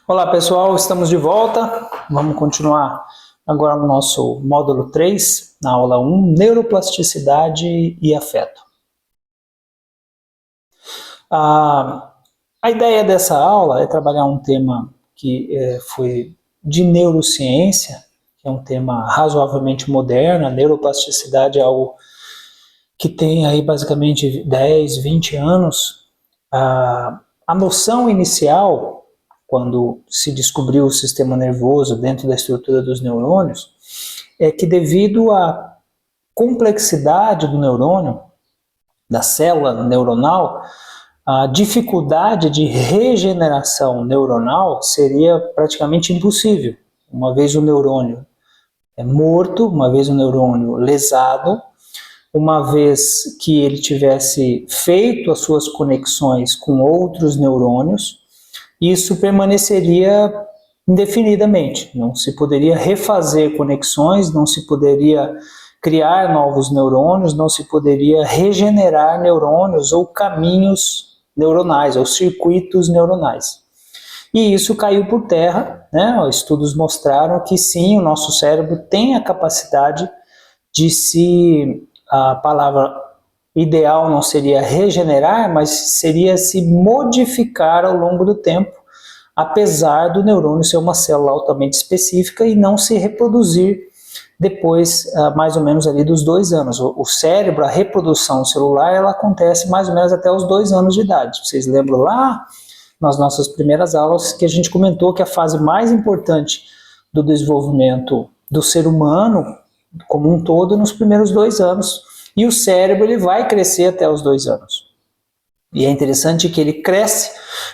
Olá pessoal, estamos de volta. Vamos continuar agora no nosso módulo 3, na aula 1, Neuroplasticidade e Afeto. A ideia dessa aula é trabalhar um tema que foi de neurociência, que é um tema razoavelmente moderno. A neuroplasticidade é algo que tem aí basicamente 10, 20 anos. A noção inicial, quando se descobriu o sistema nervoso dentro da estrutura dos neurônios, é que devido à complexidade do neurônio, da célula neuronal, a dificuldade de regeneração neuronal seria praticamente impossível. Uma vez o neurônio morto, uma vez o neurônio lesado, uma vez que ele tivesse feito as suas conexões com outros neurônios, isso permaneceria indefinidamente. Não se poderia refazer conexões, não se poderia criar novos neurônios, não se poderia regenerar neurônios ou caminhos neuronais, ou circuitos neuronais. E isso caiu por terra, né? Estudos mostraram que sim, o nosso cérebro tem a capacidade de se... A palavra ideal não seria regenerar, mas seria se modificar ao longo do tempo, apesar do neurônio ser uma célula altamente específica e não se reproduzir depois, mais ou menos ali dos 2 anos. O cérebro, a reprodução celular, ela acontece mais ou menos até os 2 anos de idade. Vocês lembram lá, nas nossas primeiras aulas, que a gente comentou que a fase mais importante do desenvolvimento do ser humano como um todo nos primeiros 2 anos, e o cérebro ele vai crescer até os 2 anos. E é interessante que ele cresce,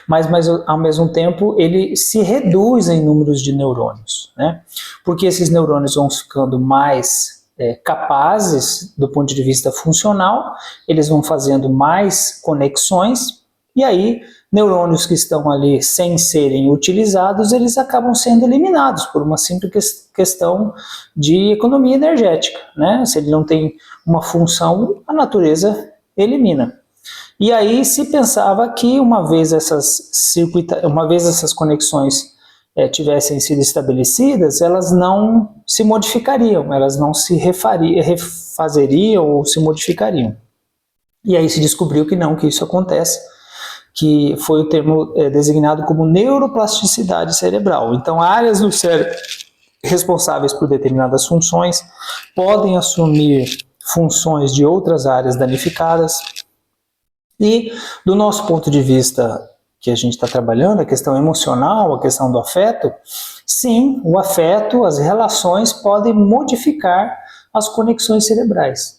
mas ao mesmo tempo ele se reduz em números de neurônios, né? Porque esses neurônios vão ficando mais capazes do ponto de vista funcional, eles vão fazendo mais conexões, e aí neurônios que estão ali sem serem utilizados, eles acabam sendo eliminados por uma simples questão de economia energética, né? Se ele não tem uma função, a natureza elimina. E aí se pensava que uma vez essas conexões tivessem sido estabelecidas, elas não se modificariam, elas não se refazeriam ou se modificariam. E aí se descobriu que não, que isso acontece, que foi o termo designado como neuroplasticidade cerebral. Então, áreas do cérebro responsáveis por determinadas funções podem assumir funções de outras áreas danificadas. E, do nosso ponto de vista, que a gente está trabalhando, a questão emocional, a questão do afeto, sim, o afeto, as relações podem modificar as conexões cerebrais.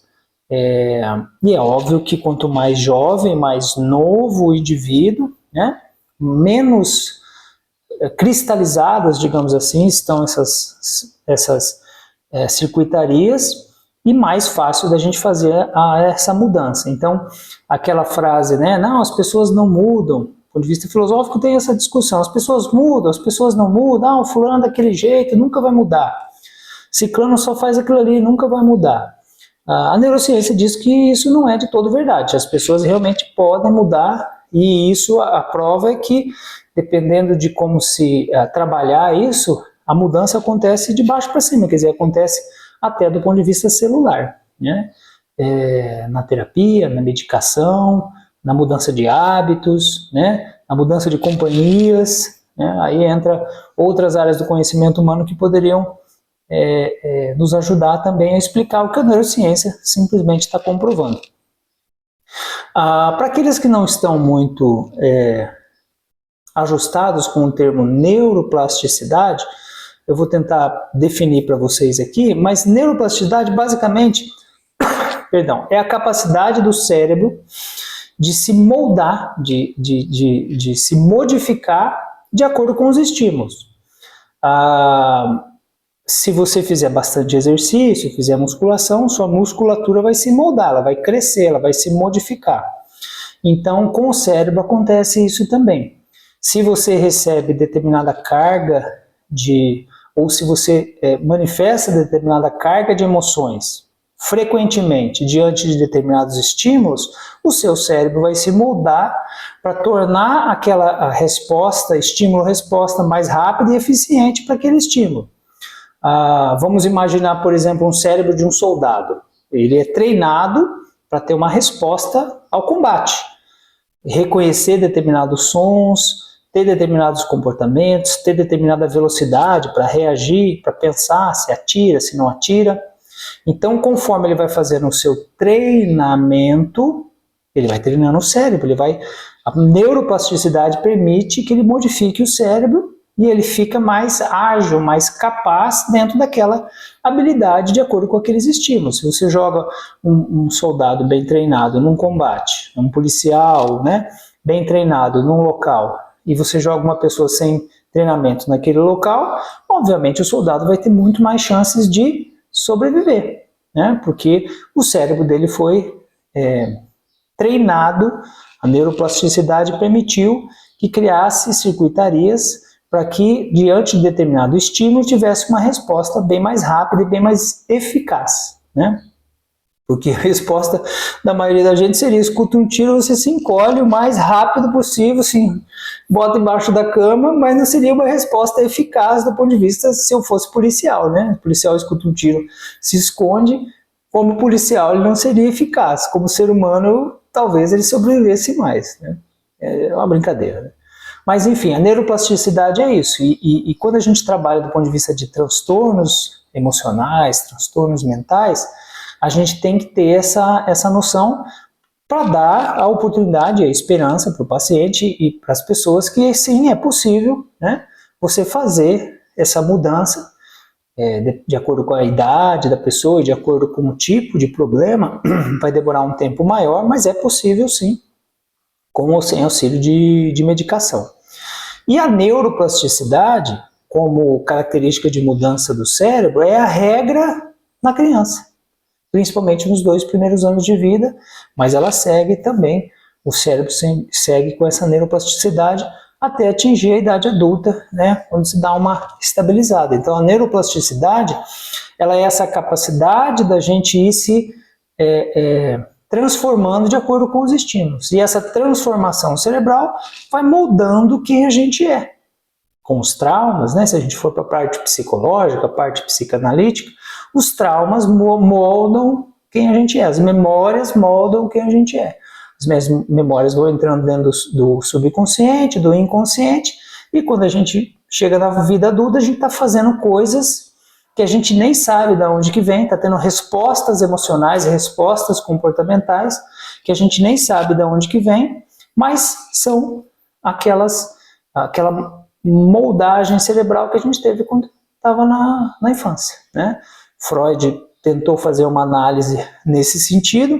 E é óbvio que quanto mais jovem, mais novo o indivíduo, né, menos cristalizadas, digamos assim, estão essas circuitarias, e mais fácil da gente fazer essa mudança. Então, aquela frase, né, não, as pessoas não mudam, do ponto de vista filosófico tem essa discussão, as pessoas mudam, as pessoas não mudam, o fulano daquele jeito, nunca vai mudar, ciclano só faz aquilo ali, nunca vai mudar. A neurociência diz que isso não é de todo verdade, as pessoas realmente podem mudar, e isso, a prova é que, dependendo de como se trabalhar isso, a mudança acontece de baixo para cima, quer dizer, acontece até do ponto de vista celular, né? Na terapia, na medicação, na mudança de hábitos, né? Na mudança de companhias, né? Aí entra outras áreas do conhecimento humano que poderiam nos ajudar também a explicar o que a neurociência simplesmente está comprovando. Para aqueles que não estão muito ajustados com o termo neuroplasticidade, eu vou tentar definir para vocês aqui, mas neuroplasticidade basicamente, é a capacidade do cérebro de se moldar, de se modificar de acordo com os estímulos. Se você fizer bastante exercício, fizer musculação, sua musculatura vai se moldar, ela vai crescer, ela vai se modificar. Então, com o cérebro acontece isso também. Se você recebe determinada carga ou se você manifesta determinada carga de emoções, frequentemente diante de determinados estímulos, o seu cérebro vai se moldar para tornar aquela resposta, estímulo-resposta, mais rápida e eficiente para aquele estímulo. Vamos imaginar, por exemplo, um cérebro de um soldado. Ele é treinado para ter uma resposta ao combate, reconhecer determinados sons, ter determinados comportamentos, ter determinada velocidade para reagir, para pensar se atira, se não atira. Então, conforme ele vai fazendo o seu treinamento, ele vai treinando o cérebro, a neuroplasticidade permite que ele modifique o cérebro e ele fica mais ágil, mais capaz dentro daquela habilidade de acordo com aqueles estímulos. Se você joga um soldado bem treinado num combate, um policial, né, bem treinado num local, e você joga uma pessoa sem treinamento naquele local, obviamente o soldado vai ter muito mais chances de sobreviver, né? Porque o cérebro dele foi treinado, a neuroplasticidade permitiu que criasse circuitarias para que, diante de determinado estímulo, tivesse uma resposta bem mais rápida e bem mais eficaz, né? Porque a resposta da maioria da gente seria: escuta um tiro, você se encolhe o mais rápido possível, assim, bota embaixo da cama, mas não seria uma resposta eficaz do ponto de vista se eu fosse policial, né? O policial escuta um tiro, se esconde, como policial ele não seria eficaz, como ser humano talvez ele sobrevivesse mais, né? É uma brincadeira, né? Mas enfim, a neuroplasticidade é isso, e quando a gente trabalha do ponto de vista de transtornos emocionais, transtornos mentais, a gente tem que ter essa noção para dar a oportunidade, a esperança para o paciente e para as pessoas que sim, é possível, né, você fazer essa mudança de acordo com a idade da pessoa, de acordo com o tipo de problema. Vai demorar um tempo maior, mas é possível sim, com ou sem auxílio de medicação. E a neuroplasticidade, como característica de mudança do cérebro, é a regra na criança, principalmente nos 2 primeiros anos de vida, mas ela segue também, o cérebro segue com essa neuroplasticidade até atingir a idade adulta, né, onde se dá uma estabilizada. Então a neuroplasticidade, ela é essa capacidade da gente ir se transformando de acordo com os estímulos. E essa transformação cerebral vai moldando quem a gente é. Com os traumas, né, se a gente for para a parte psicológica, a parte psicanalítica, os traumas moldam quem a gente é, as memórias moldam quem a gente é. As minhas memórias vão entrando dentro do subconsciente, do inconsciente, e quando a gente chega na vida adulta, a gente está fazendo coisas que a gente nem sabe de onde que vem, está tendo respostas emocionais, respostas comportamentais, que a gente nem sabe de onde que vem, mas são aquela moldagem cerebral que a gente teve quando estava na infância, né? Freud tentou fazer uma análise nesse sentido,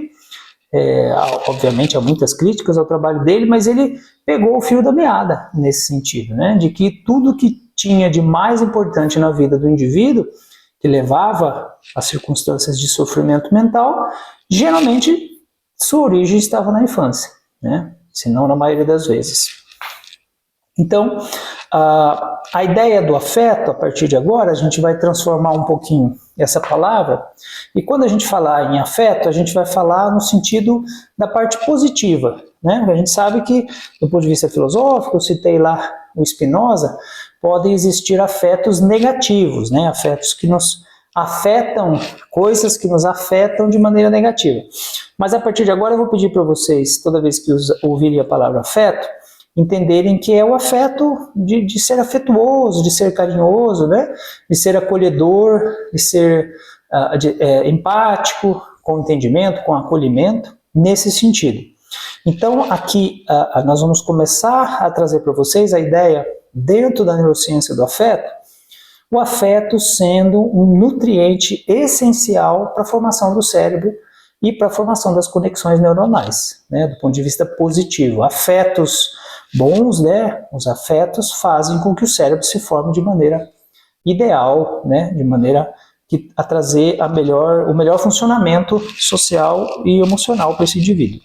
obviamente há muitas críticas ao trabalho dele, mas ele pegou o fio da meada nesse sentido, né? De que tudo que tinha de mais importante na vida do indivíduo, que levava a circunstâncias de sofrimento mental, geralmente sua origem estava na infância, né? Se não na maioria das vezes. Então, a ideia do afeto, a partir de agora, a gente vai transformar um pouquinho essa palavra, e quando a gente falar em afeto, a gente vai falar no sentido da parte positiva, né? A gente sabe que, do ponto de vista filosófico, eu citei lá o Spinoza, podem existir afetos negativos, né? Afetos que nos afetam, coisas que nos afetam de maneira negativa. Mas a partir de agora eu vou pedir para vocês, toda vez que ouvirem a palavra afeto, entenderem que é o afeto de ser afetuoso, de ser carinhoso, né? De ser acolhedor, de ser empático, com entendimento, com acolhimento, nesse sentido. Então aqui nós vamos começar a trazer para vocês a ideia, dentro da neurociência do afeto, o afeto sendo um nutriente essencial para a formação do cérebro e para a formação das conexões neuronais, né, do ponto de vista positivo. Afetos bons, né, os afetos fazem com que o cérebro se forme de maneira ideal, né, de maneira a trazer o melhor funcionamento social e emocional para esse indivíduo.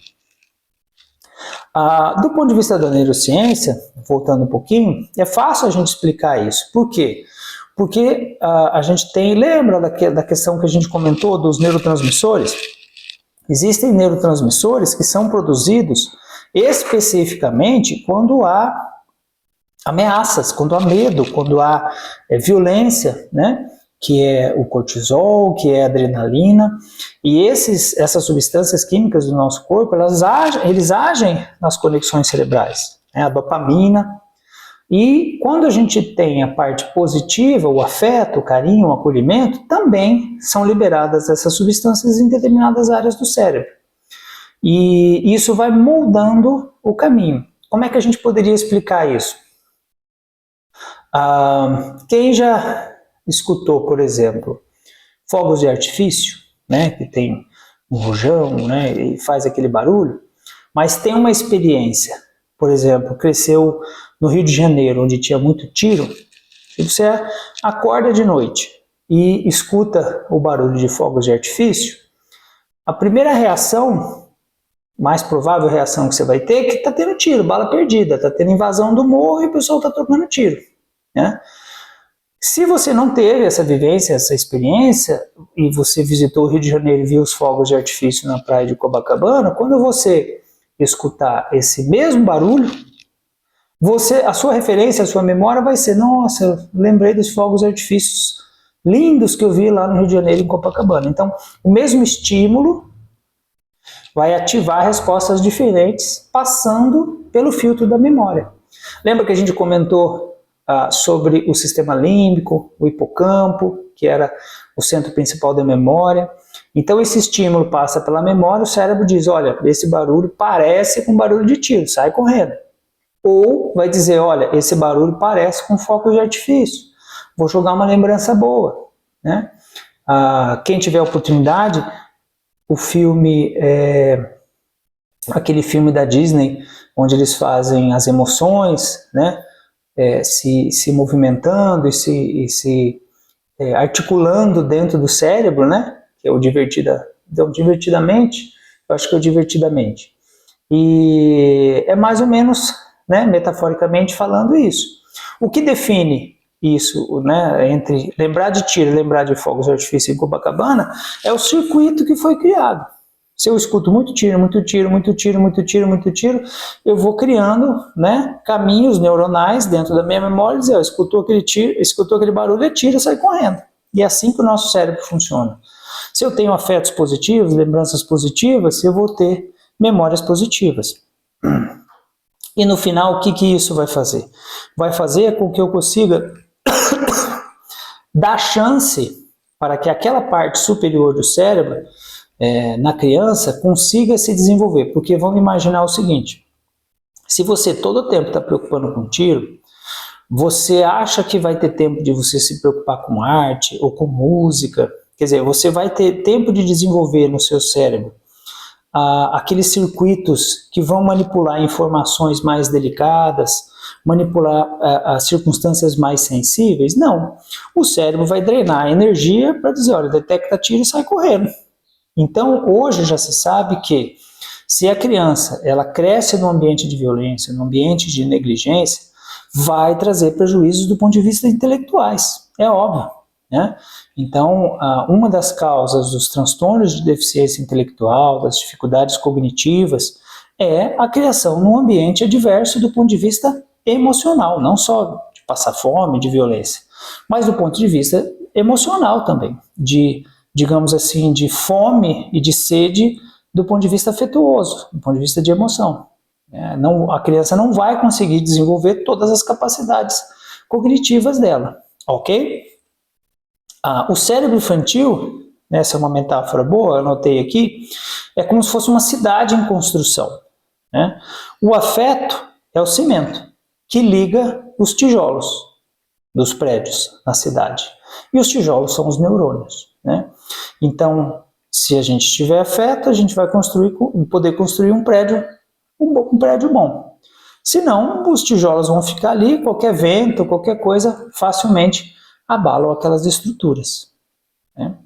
Do ponto de vista da neurociência, voltando um pouquinho, é fácil a gente explicar isso. Por quê? Porque a gente lembra da questão que a gente comentou dos neurotransmissores? Existem neurotransmissores que são produzidos especificamente quando há ameaças, quando há medo, quando há violência, né? Que é o cortisol, que é a adrenalina, e essas substâncias químicas do nosso corpo, eles agem nas conexões cerebrais, né? A dopamina. E quando a gente tem a parte positiva, o afeto, o carinho, o acolhimento, também são liberadas essas substâncias em determinadas áreas do cérebro. E isso vai moldando o caminho. Como é que a gente poderia explicar isso? Quem já escutou, por exemplo, fogos de artifício, né, que tem um rojão, né, e faz aquele barulho, mas tem uma experiência, por exemplo, cresceu no Rio de Janeiro, onde tinha muito tiro, se você acorda de noite e escuta o barulho de fogos de artifício, a primeira reação, mais provável reação que você vai ter, é que está tendo tiro, bala perdida, está tendo invasão do morro e o pessoal está trocando tiro, né? Se você não teve essa vivência, essa experiência, e você visitou o Rio de Janeiro e viu os fogos de artifício na praia de Copacabana, quando você escutar esse mesmo barulho, a sua referência, a sua memória vai ser: nossa, eu lembrei dos fogos de artifícios lindos que eu vi lá no Rio de Janeiro, em Copacabana. Então, o mesmo estímulo vai ativar respostas diferentes, passando pelo filtro da memória. Lembra que a gente comentou sobre o sistema límbico, o hipocampo, que era o centro principal da memória? Então esse estímulo passa pela memória, o cérebro diz: olha, esse barulho parece com barulho de tiro, sai correndo. Ou vai dizer: olha, esse barulho parece com fogo de artifício, vou jogar uma lembrança boa, né? Quem tiver oportunidade, o filme, aquele filme da Disney, onde eles fazem as emoções, né? Se movimentando e se articulando dentro do cérebro, né? Que é o divertidamente, eu acho que é o divertidamente. E é mais ou menos, né, metaforicamente falando isso. O que define isso, né, entre lembrar de tiro e lembrar de fogos de artifício em Copacabana, é o circuito que foi criado. Se eu escuto muito tiro, muito tiro, muito tiro, muito tiro, muito tiro, eu vou criando, né, caminhos neuronais dentro da minha memória e dizer: escutou aquele tiro, escutou aquele barulho, é tiro, sai correndo. E é assim que o nosso cérebro funciona. Se eu tenho afetos positivos, lembranças positivas, eu vou ter memórias positivas. E no final, o que isso vai fazer? Vai fazer com que eu consiga dar chance para que aquela parte superior do cérebro, na criança, consiga se desenvolver. Porque vamos imaginar o seguinte: se você todo o tempo está preocupando com tiro, você acha que vai ter tempo de você se preocupar com arte ou com música? Quer dizer, você vai ter tempo de desenvolver no seu cérebro aqueles circuitos que vão manipular informações mais delicadas, manipular as circunstâncias mais sensíveis? Não. O cérebro vai drenar a energia para dizer: olha, detecta tiro e sai correndo. Então, hoje já se sabe que se a criança ela cresce num ambiente de violência, num ambiente de negligência, vai trazer prejuízos do ponto de vista intelectuais. É óbvio, né? Então, uma das causas dos transtornos de deficiência intelectual, das dificuldades cognitivas, é a criação num ambiente adverso do ponto de vista emocional, não só de passar fome, de violência, mas do ponto de vista emocional também, digamos assim, de fome e de sede do ponto de vista afetuoso, do ponto de vista de emoção. A criança não vai conseguir desenvolver todas as capacidades cognitivas dela, ok? O cérebro infantil, essa é uma metáfora boa, eu anotei aqui, é como se fosse uma cidade em construção, né? O afeto é o cimento que liga os tijolos dos prédios na cidade. E os tijolos são os neurônios, né? Então, se a gente tiver afeto, a gente vai poder construir um prédio bom. Senão, os tijolos vão ficar ali, qualquer vento, qualquer coisa, facilmente abalam aquelas estruturas, né?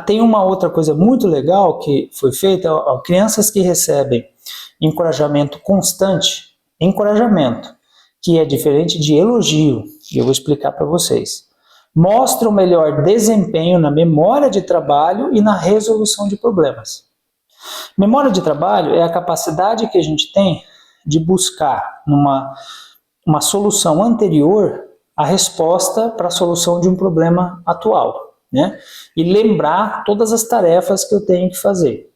Tem uma outra coisa muito legal que foi feita: crianças que recebem encorajamento constante, encorajamento, que é diferente de elogio. e eu vou explicar para vocês. Mostra o melhor desempenho na memória de trabalho e na resolução de problemas. Memória de trabalho é a capacidade que a gente tem de buscar uma solução anterior a resposta para a solução de um problema atual, né? E lembrar todas as tarefas que eu tenho que fazer.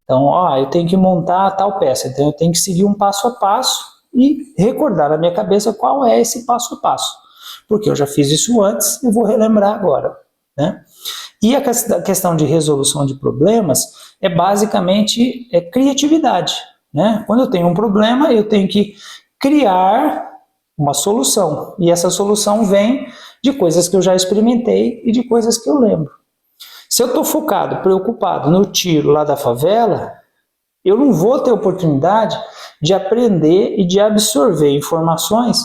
Então, eu tenho que montar tal peça, então eu tenho que seguir um passo a passo e recordar na minha cabeça qual é esse passo a passo. Porque eu já fiz isso antes e vou relembrar agora, né? E a questão de resolução de problemas é basicamente criatividade, né? Quando eu tenho um problema, eu tenho que criar uma solução, e essa solução vem de coisas que eu já experimentei e de coisas que eu lembro. Se eu estou focado, preocupado no tiro lá da favela, eu não vou ter oportunidade de aprender e de absorver informações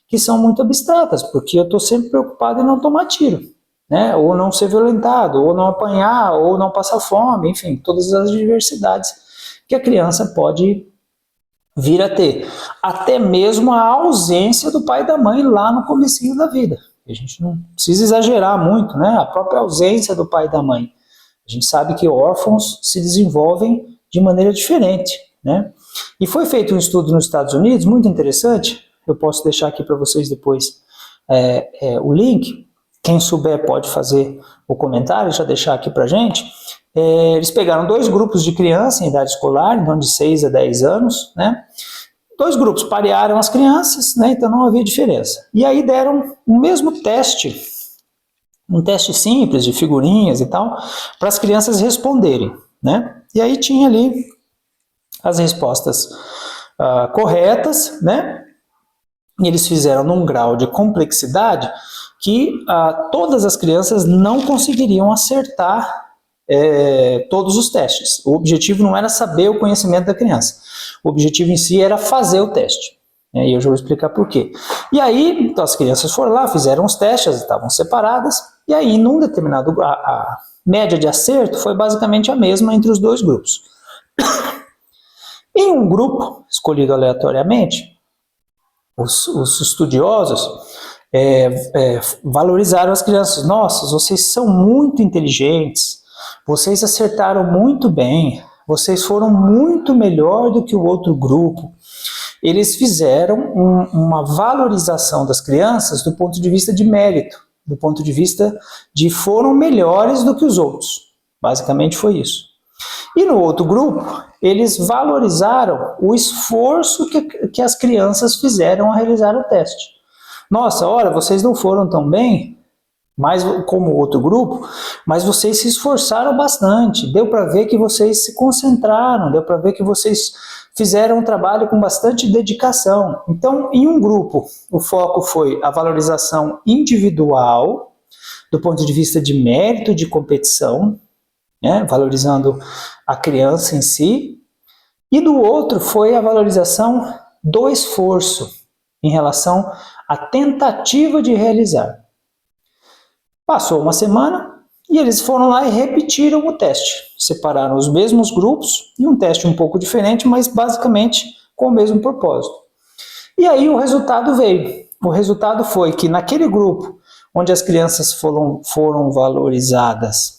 que são muito abstratas, porque eu estou sempre preocupado em não tomar tiro, né? Ou não ser violentado, ou não apanhar, ou não passar fome, enfim, todas as diversidades que a criança pode vir a ter. Até mesmo a ausência do pai e da mãe lá no comecinho da vida. A gente não precisa exagerar muito, né? A própria ausência do pai e da mãe. A gente sabe que órfãos se desenvolvem de maneira diferente, né? E foi feito um estudo nos Estados Unidos, muito interessante, eu posso deixar aqui para vocês depois o link, quem souber pode fazer o comentário, já deixar aqui para a gente. Eles pegaram 2 grupos de crianças em idade escolar, então de 6 a 10 anos, né? 2 grupos, parearam as crianças, né? Então não havia diferença. E aí deram o mesmo teste, um teste simples de figurinhas e tal, para as crianças responderem, né? E aí tinha ali as respostas corretas, né? E eles fizeram num grau de complexidade que todas as crianças não conseguiriam acertar todos os testes. O objetivo não era saber o conhecimento da criança. O objetivo em si era fazer o teste. E eu já vou explicar por quê. E aí, então, as crianças foram lá, fizeram os testes, estavam separadas, e aí, num determinado... A média de acerto foi basicamente a mesma entre os 2 grupos. Em um grupo, escolhido aleatoriamente, os estudiosos valorizaram as crianças. Nossa, vocês são muito inteligentes, vocês acertaram muito bem, vocês foram muito melhor do que o outro grupo. Eles fizeram uma valorização das crianças do ponto de vista de mérito, do ponto de vista de foram melhores do que os outros. Basicamente foi isso. E no outro grupo, eles valorizaram o esforço que as crianças fizeram a realizar o teste. Nossa, olha, vocês não foram tão bem, mas como o outro grupo, mas vocês se esforçaram bastante, deu para ver que vocês se concentraram, deu para ver que vocês fizeram um trabalho com bastante dedicação. Então, em um grupo, o foco foi a valorização individual, do ponto de vista de mérito, de competição, né, valorizando a criança em si, e do outro foi a valorização do esforço, em relação à tentativa de realizar. Passou uma semana e eles foram lá e repetiram o teste. Separaram os mesmos grupos e um teste um pouco diferente, mas basicamente com o mesmo propósito. E aí o resultado veio. O resultado foi que naquele grupo onde as crianças foram valorizadas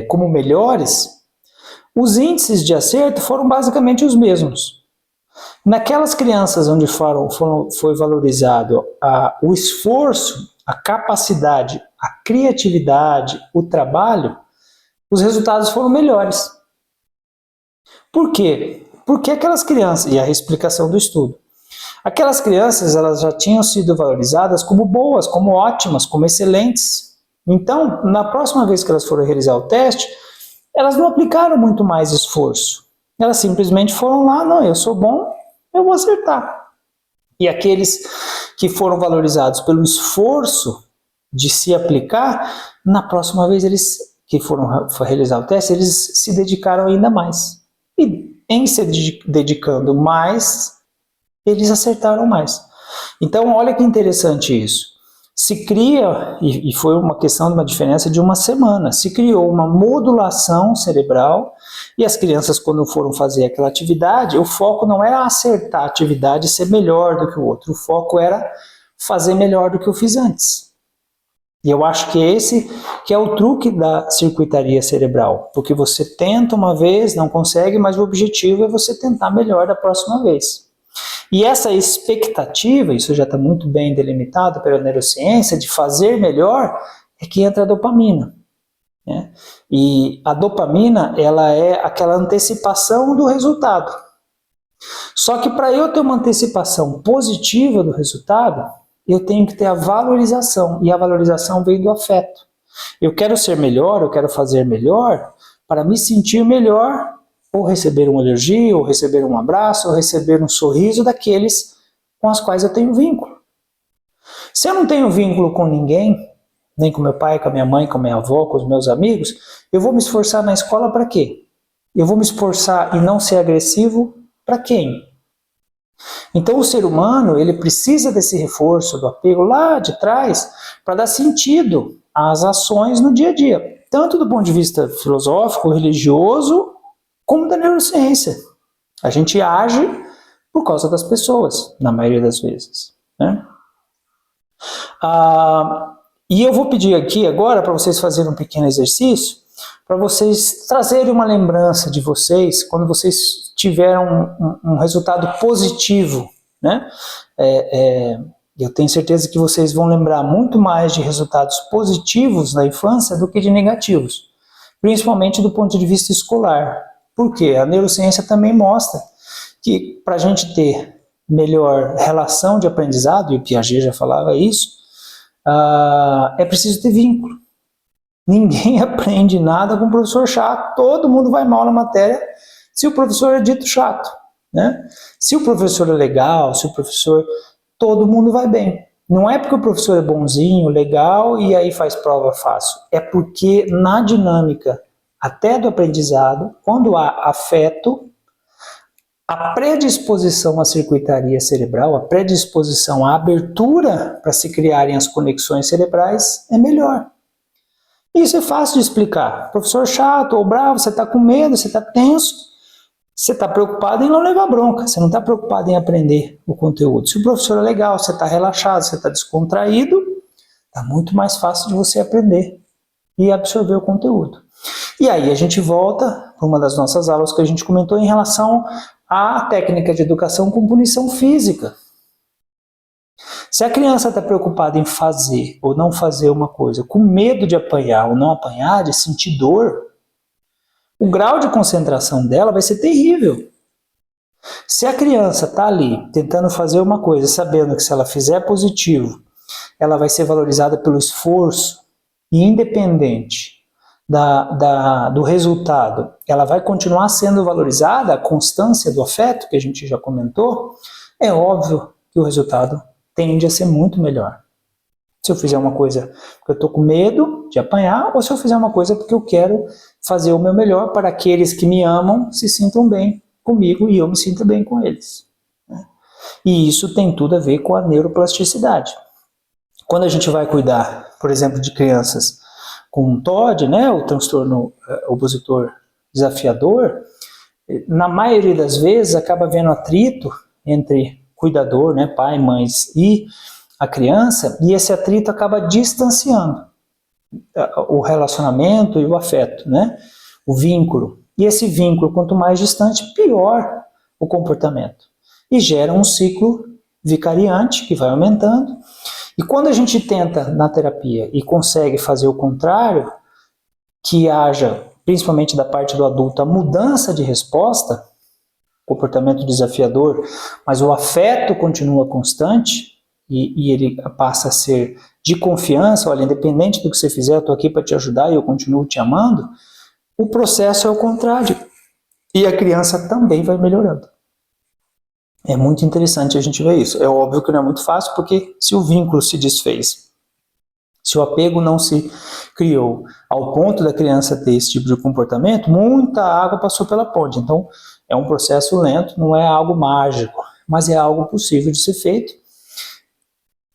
como melhores, os índices de acerto foram basicamente os mesmos. Naquelas crianças onde foi valorizado o esforço, a capacidade, a criatividade, o trabalho, os resultados foram melhores. Por quê? Porque aquelas crianças, e a explicação do estudo, aquelas crianças elas já tinham sido valorizadas como boas, como ótimas, como excelentes. Então, na próxima vez que elas forem realizar o teste, elas não aplicaram muito mais esforço. Elas simplesmente foram lá, não, eu sou bom, eu vou acertar. E aqueles que foram valorizados pelo esforço de se aplicar, na próxima vez eles que foram realizar o teste, eles se dedicaram ainda mais. E em se dedicando mais, eles acertaram mais. Então, olha que interessante isso. Se cria, e foi uma questão de uma diferença de uma semana, se criou uma modulação cerebral e as crianças, quando foram fazer aquela atividade, o foco não era acertar a atividade e ser melhor do que o outro, o foco era fazer melhor do que eu fiz antes. E eu acho que esse que é o truque da circuitaria cerebral, porque você tenta uma vez, não consegue, mas o objetivo é você tentar melhor da próxima vez. E essa expectativa, isso já está muito bem delimitado pela neurociência, de fazer melhor, é que entra a dopamina. Né? E a dopamina, ela é aquela antecipação do resultado. Só que para eu ter uma antecipação positiva do resultado, eu tenho que ter a valorização, e a valorização vem do afeto. Eu quero ser melhor, eu quero fazer melhor, para me sentir melhor, ou receber um elogio, ou receber um abraço, ou receber um sorriso daqueles com os quais eu tenho vínculo. Se eu não tenho vínculo com ninguém, nem com meu pai, com a minha mãe, com a minha avó, com os meus amigos, eu vou me esforçar na escola para quê? Eu vou me esforçar em não ser agressivo para quem? Então o ser humano, ele precisa desse reforço do apego lá de trás para dar sentido às ações no dia a dia, tanto do ponto de vista filosófico, religioso, como da neurociência. A gente age por causa das pessoas, na maioria das vezes. Né? E eu vou pedir aqui agora para vocês fazerem um pequeno exercício, para vocês trazerem uma lembrança de vocês, quando vocês tiveram um resultado positivo. Né? Eu tenho certeza que vocês vão lembrar muito mais de resultados positivos na infância do que de negativos, principalmente do ponto de vista escolar. Por quê? A neurociência também mostra que para a gente ter melhor relação de aprendizado, e o Piaget já falava isso, é preciso ter vínculo. Ninguém aprende nada com um professor chato, todo mundo vai mal na matéria se o professor é dito chato. Né? Se o professor é legal, se o professor... todo mundo vai bem. Não é porque o professor é bonzinho, legal, e aí faz prova fácil. É porque na dinâmica até do aprendizado, quando há afeto, a predisposição à circuitaria cerebral, a predisposição à abertura para se criarem as conexões cerebrais é melhor. Isso é fácil de explicar. Professor chato ou bravo, você está com medo, você está tenso, você está preocupado em não levar bronca, você não está preocupado em aprender o conteúdo. Se o professor é legal, você está relaxado, você está descontraído, está muito mais fácil de você aprender e absorver o conteúdo. E aí a gente volta para uma das nossas aulas que a gente comentou em relação à técnica de educação com punição física. Se a criança está preocupada em fazer ou não fazer uma coisa, com medo de apanhar ou não apanhar, de sentir dor, o grau de concentração dela vai ser terrível. Se a criança está ali tentando fazer uma coisa, sabendo que se ela fizer positivo, ela vai ser valorizada pelo esforço, e independente do resultado, ela vai continuar sendo valorizada, a constância do afeto, que a gente já comentou, é óbvio que o resultado tende a ser muito melhor. Se eu fizer uma coisa porque eu estou com medo de apanhar, ou se eu fizer uma coisa porque eu quero fazer o meu melhor para aqueles que me amam se sintam bem comigo e eu me sinta bem com eles. E isso tem tudo a ver com a neuroplasticidade. Quando a gente vai cuidar, por exemplo, de crianças com TOD, né, o transtorno opositor desafiador, na maioria das vezes acaba havendo atrito entre cuidador, né, pai, mães e a criança, e esse atrito acaba distanciando o relacionamento e o afeto, né, o vínculo. E esse vínculo, quanto mais distante, pior o comportamento. E gera um ciclo vicariante que vai aumentando. E quando a gente tenta na terapia e consegue fazer o contrário, que haja, principalmente da parte do adulto, a mudança de resposta, comportamento desafiador, mas o afeto continua constante e ele passa a ser de confiança, olha, independente do que você fizer, eu estou aqui para te ajudar e eu continuo te amando, o processo é o contrário. E a criança também vai melhorando. É muito interessante a gente ver isso. É óbvio que não é muito fácil, porque se o vínculo se desfez, se o apego não se criou ao ponto da criança ter esse tipo de comportamento, muita água passou pela ponte. Então, é um processo lento, não é algo mágico, mas é algo possível de ser feito.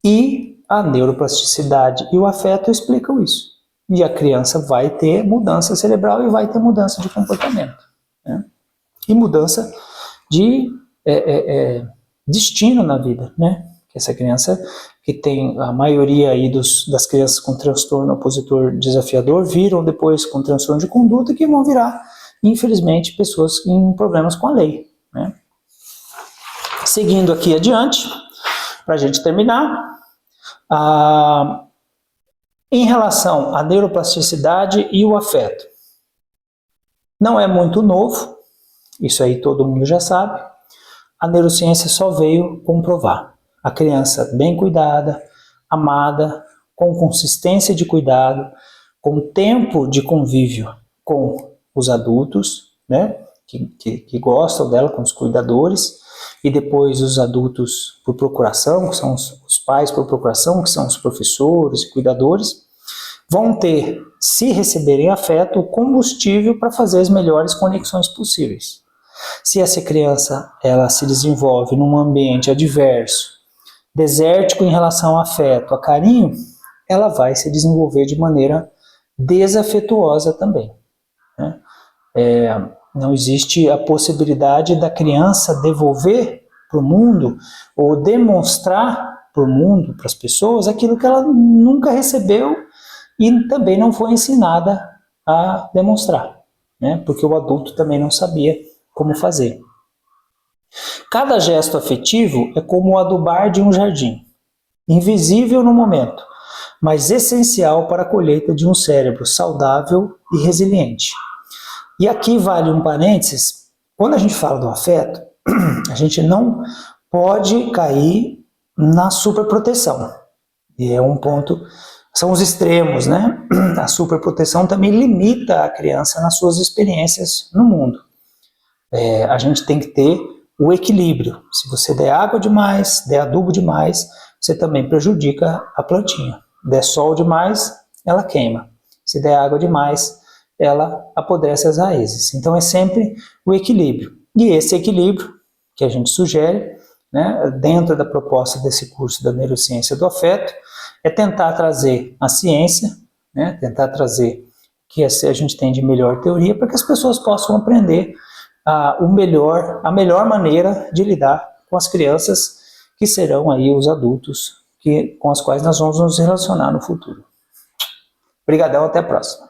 E a neuroplasticidade e o afeto explicam isso. E a criança vai ter mudança cerebral e vai ter mudança de comportamento. Né? E mudança de destino na vida, né? Que essa criança que tem a maioria aí das crianças com transtorno opositor desafiador, viram depois com transtorno de conduta, que vão virar, infelizmente, pessoas com problemas com a lei, né? Seguindo aqui adiante, para a gente terminar, em relação à neuroplasticidade e o afeto, não é muito novo, isso aí todo mundo já sabe, a neurociência só veio comprovar. A criança bem cuidada, amada, com consistência de cuidado, com tempo de convívio com os adultos, né, que gostam dela, com os cuidadores, e depois os adultos por procuração, que são os pais por procuração, que são os professores e cuidadores, vão ter, se receberem afeto, o combustível para fazer as melhores conexões possíveis. Se essa criança ela se desenvolve num ambiente adverso, desértico em relação ao afeto, a carinho, ela vai se desenvolver de maneira desafetuosa também, né? Não existe a possibilidade da criança devolver para o mundo ou demonstrar para o mundo, para as pessoas, aquilo que ela nunca recebeu e também não foi ensinada a demonstrar, né? Porque o adulto também não sabia como fazer. Cada gesto afetivo é como o adubar de um jardim, invisível no momento, mas essencial para a colheita de um cérebro saudável e resiliente. E aqui vale um parênteses, quando a gente fala do afeto, a gente não pode cair na superproteção. E é um ponto, são os extremos, né? A superproteção também limita a criança nas suas experiências no mundo. A gente tem que ter o equilíbrio. Se você der água demais, der adubo demais, você também prejudica a plantinha. Der sol demais, ela queima. Se der água demais, ela apodrece as raízes. Então é sempre o equilíbrio. E esse equilíbrio que a gente sugere, né, dentro da proposta desse curso da neurociência do afeto, é tentar trazer a ciência, né, tentar trazer o que a gente tem de melhor teoria para que as pessoas possam aprender a melhor maneira de lidar com as crianças que serão aí os adultos com os quais nós vamos nos relacionar no futuro. Obrigadão, até a próxima.